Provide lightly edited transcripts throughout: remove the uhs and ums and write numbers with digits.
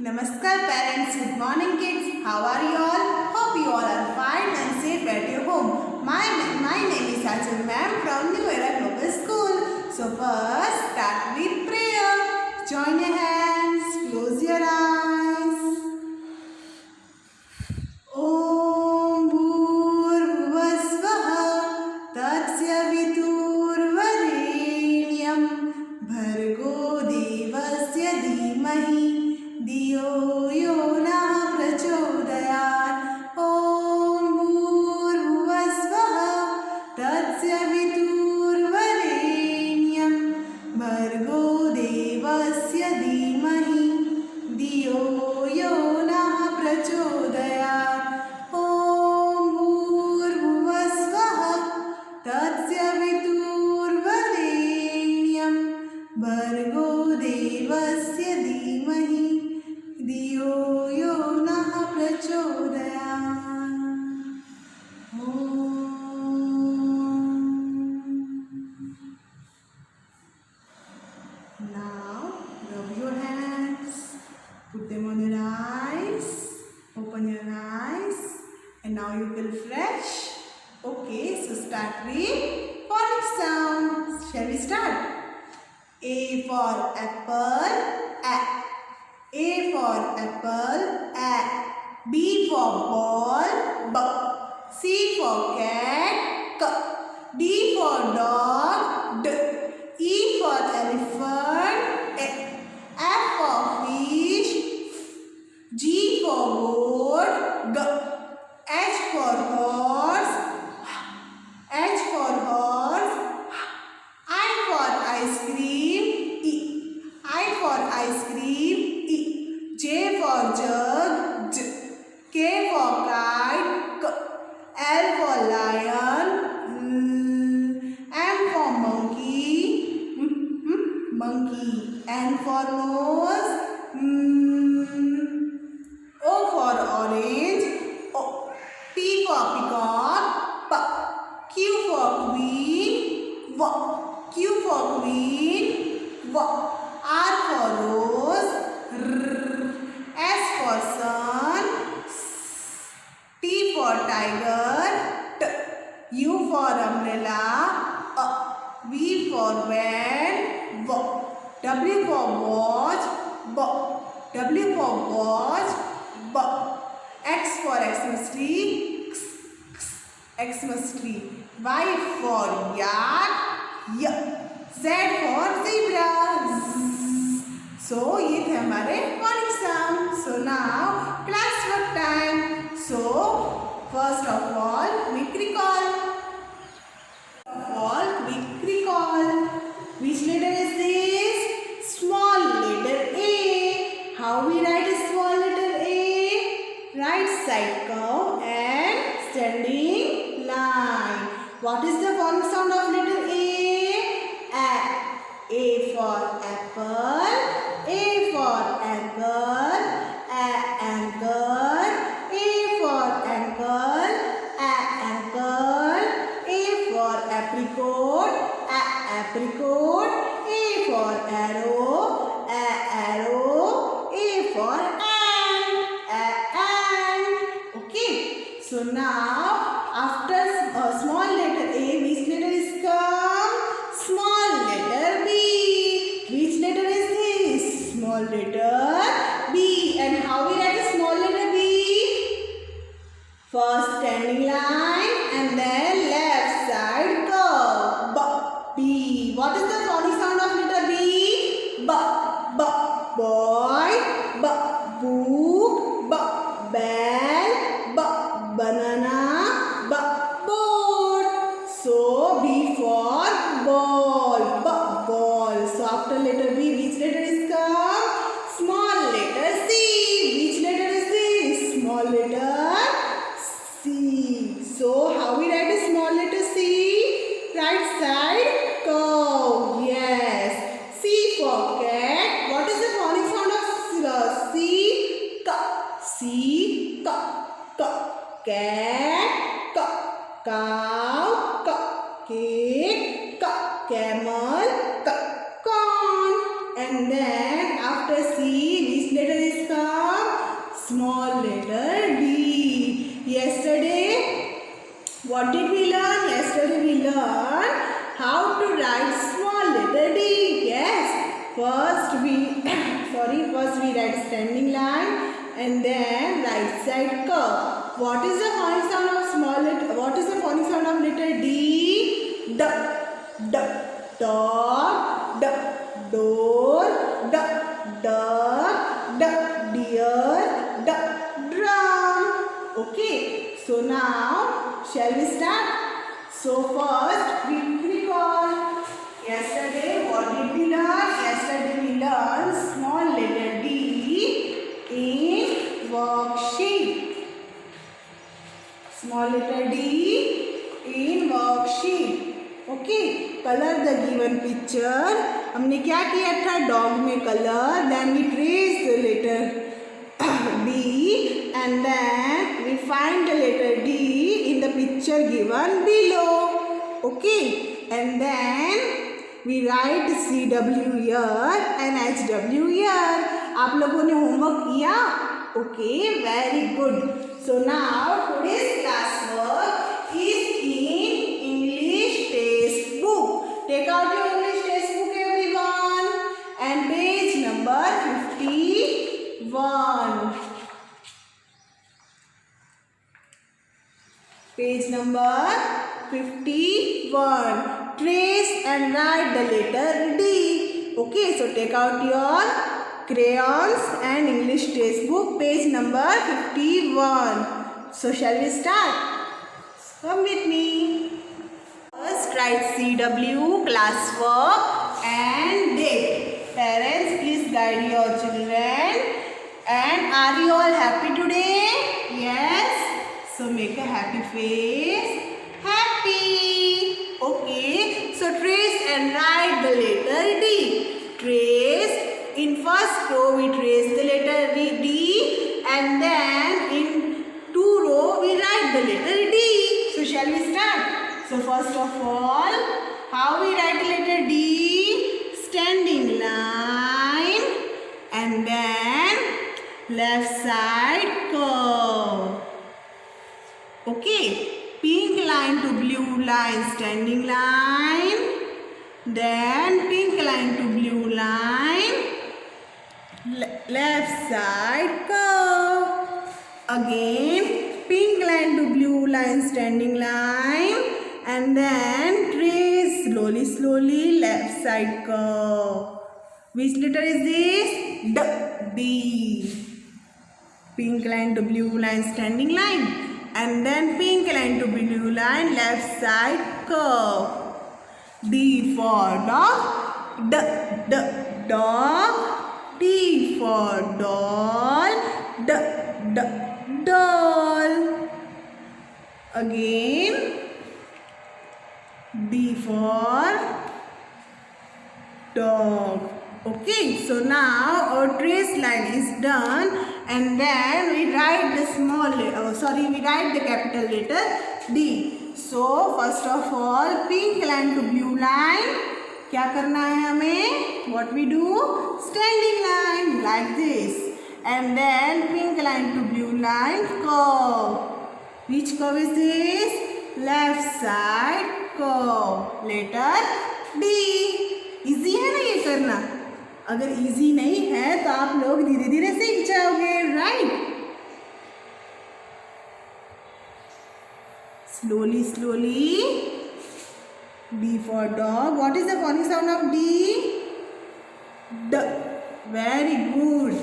Namaskar parents, good morning kids. How are you all? Hope you all are fine and safe at your home. My name is Achal ma'am from New Era Global School. So first start with prayer. Join your hands, close your eyes. Om Bhurvasvaha Tatsya Viturvarenyam Bhargo Devasya Dhimahi Diyo yo nah prachodayat. Om Bhurvasvaha Tatsya Viturvarenyam Bhargo Devasya Dhimahi Diyo yo nah prachodayat. Om Bhurvasvaha Tatsya Viturvarenyam Bhargo Devasya Dhimahi Diyo yo nah prachodayat. Now rub your hands, put them on your eyes, open your eyes, and now you feel fresh. Okay, so start with phonic sounds. Shall we start? A for apple, A. A for apple, A. B for ball, B. C for cat, K. D for dog, D. E for elephant, E. F for fish, G for goat, G. H for horse, H for horse, I for ice cream, E. I for ice cream, E. J for jug, J. K for kite, K. L for lion, M for monkey, monkey. N for nose, O for orange, O. P for peacock, P. Q for queen, W. Q for queen, W. R for rose, R. S for sun, S. T for tiger, T. U for umbrella, V for van, W. W for watch, B. W for watch, B. X for Xmas tree, X. Xmas tree. Y for yak, Y. Z for zebra, Z. So ये थे हमारे phonic sound. So now class work time. So first of all quick recall. Which letter is this? Small letter A. How we write a small letter A? Right side curve and standing line. What is the phonic sound of letter A? A. A for apple. A for ankle. A ankle. A for ankle. A ankle. A for apricot. A apricot. A for arrow. A arrow. A for ant. A ant. Okay. So now after small letter A, which letter is come? Small letter B. Which letter is this? Small letter B. And how we write a small letter B? First standing line and then left side curve. B. B. What is the phonic sound of letter B? B. B. Boy. B. Book. B. Bell. B. Banana. B. Boat. So B for ball. B. Ball. So after letter B, which letter is come? Small letter C. Which letter is this? Small letter C. So how we write a small letter C? Right side curve. Yes. C for cat. What is the phonic sound of C? K. C. K. K. Cat. K. Cow. K. Cake. K. Camel. K. Corn. And then after C, which letter is come? small letter D. Yesterday, what did we learn? Yesterday we learned how to write small letter D. Yes. First we write standing line and then right side curve. What is the phonic sound of small letter? What is the phonic sound of letter D? D. D. Dog. D. Door. D. Duck. D. Deer. D. Drum. Okay. So now shall we start? So first we recall. Yesterday what did we learn? Yesterday we learned small letter D in worksheet. Small letter D in worksheet. Okay. Color the given picture. हमने क्या किया था? Dog में color. Then we trace the letter D and then we find the letter D in the picture given below. Okay. And then we write CW here and HW here. आप लोगों ने homework किया? Okay, very good. So now today's class work is in English textbook. Take out your English textbook, everyone, and page number 51. Page number 51. Trace and write the letter D. Okay, so take out your crayons and English textbook, page number 51. So shall we start? Come with me. First write CW, class work and date. Parents, please guide your children. And are you all happy today? Yes. So make a happy face. Happy. Okay. So trace and write the letter D. Trace. In first row we trace the letter D and then in two row we write the letter D. So shall we start? So first of all, how we write the letter D? Standing line and then left side curve. Okay. Pink line to blue line, standing line. Then pink line to blue line. Left side curve. Again pink line to blue line, standing line, and then trace slowly left side curve. Which letter is this? D. D. Pink line to blue line, standing line, and then pink line to blue line, left side curve. D for dog. D. D. Dog. D for doll. D. D. Doll. Again D for dog. Okay, so now our trace line is done and then we write the we write the capital letter D. So first of all pink line to blue line क्या करना है हमें? What we do? Standing line like this. And then pink line to blue line curve. Which curve is this? Left side curve. Letter D. Easy है ना ये करना? अगर easy नहीं है तो आप लोग धीरे धीरे सीख जाओगे, right? Slowly. D for dog. What is the phonic sound of D? D. Very good.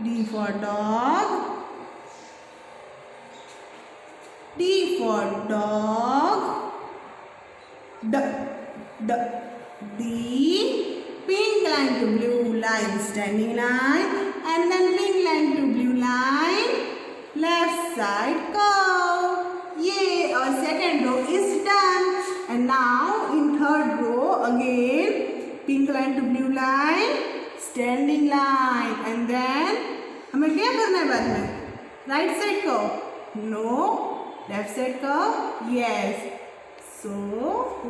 D for dog. D for dog. D. D. D. Pink line to blue line, standing line, and then pink line to blue line, left side curve. Yay, our second row is done. And now in third row again pink line to blue line, standing line, and then हमें क्या करना है बाद में? Right side curve? No. Left side curve? Yes. So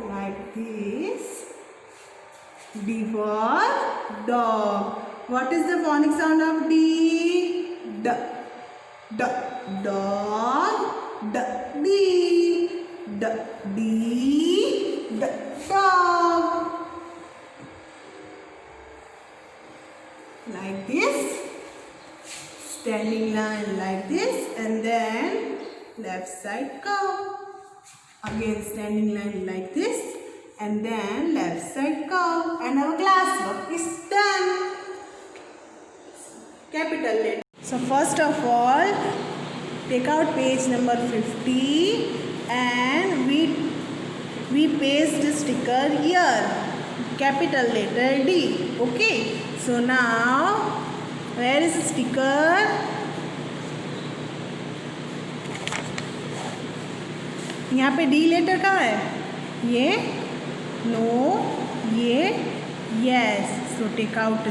like this. D for dog. What is the phonic sound of D? D. D. Dog. D. D. D. D. D. Dog. Like this. Standing line like this, and then left side curve. Again standing line like this, and then left side curve, and our class work is done. Capital letter. So first of all, take out page number 50 and we paste the sticker here. Capital letter D. Okay. So now where is the sticker? यहाँ पे D letter कहाँ है? ये no, ये yes. So take out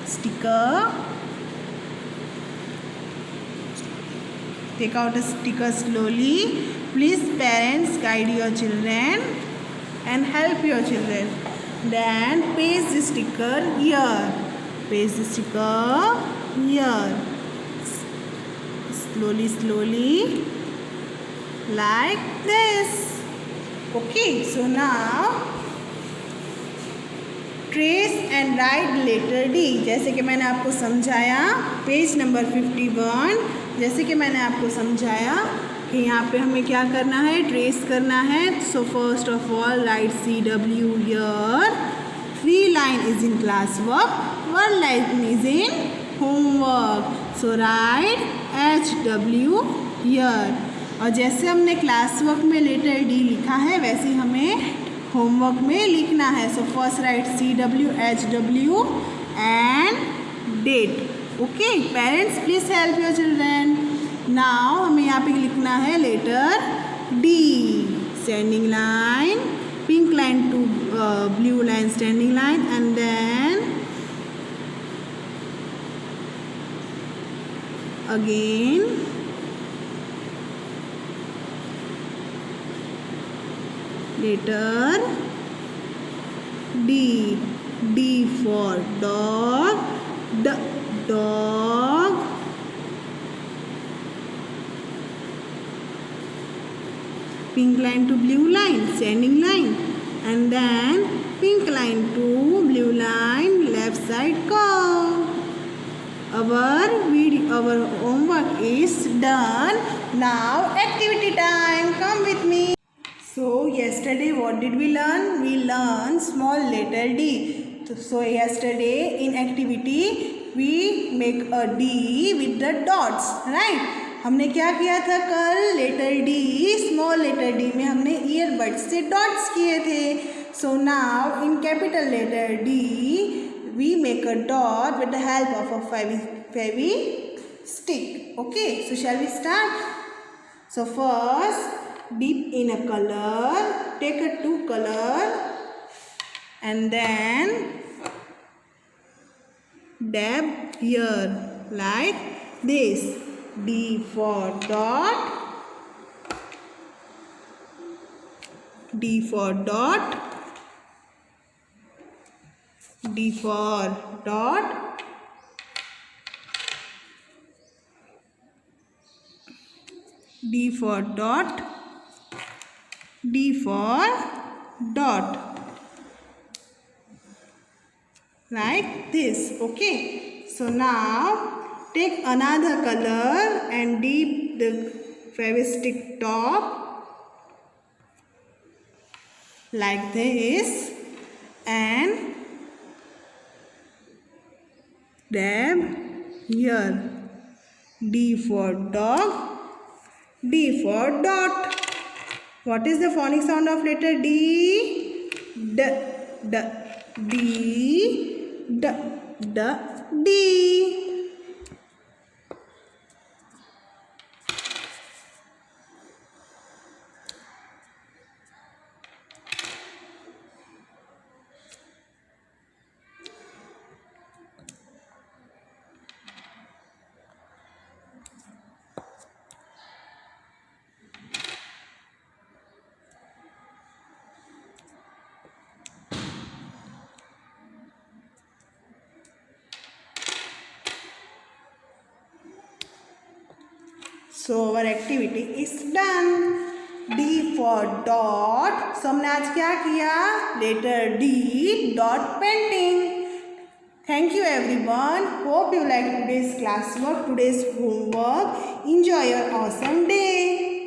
sticker. Take out a sticker slowly. Please parents guide your children and help your children. Then paste the sticker here. Paste the sticker here. Slowly, slowly. Like this. Okay, so now trace and write letter D. जैसे कि मैंने आपको समझाया page number 51. जैसे कि मैंने आपको समझाया कि यहाँ पे हमें क्या करना है, ट्रेस करना है. So first of all right CW here. 3 line is in class work, 1 line is in homework. So write HW here. और जैसे हमने क्लास वर्क में लेटर डी लिखा है वैसे ही हमें होमवर्क में लिखना है. So first write CW HW and date. Okay parents please help your children. Now हमें यहाँ पे लिखना है letter D. Standing line, pink line to blue line standing line, and then again letter D. D for dog. D. Dog. Pink line to blue line, standing line, and then pink line to blue line, left side curve. Our homework is done. Now activity time. Come with me. So yesterday what did we learn? We learned small letter D. So yesterday in activity we make a D with the dots, right? हमने क्या किया था कल? Letter D, small letter D में हमने earbuds से dots किए थे. So now in capital letter D we make a dot with the help of a fevi stick. Okay, so shall we start? So first dip in a color, take a 2 color and then dab here like this. D for dot, D for dot, D for dot, D for dot, D for dot, like this. Okay, so now take another color and dip the fevistick top like this and dab here. D for dog, D for dot. What is the phonic sound of letter D? D, D, D, D, D, D. So our activity is done. D for dot. So हमने आज क्या किया? Letter D dot painting. Thank you everyone. Hope you like today's classwork, today's homework. Enjoy your awesome day.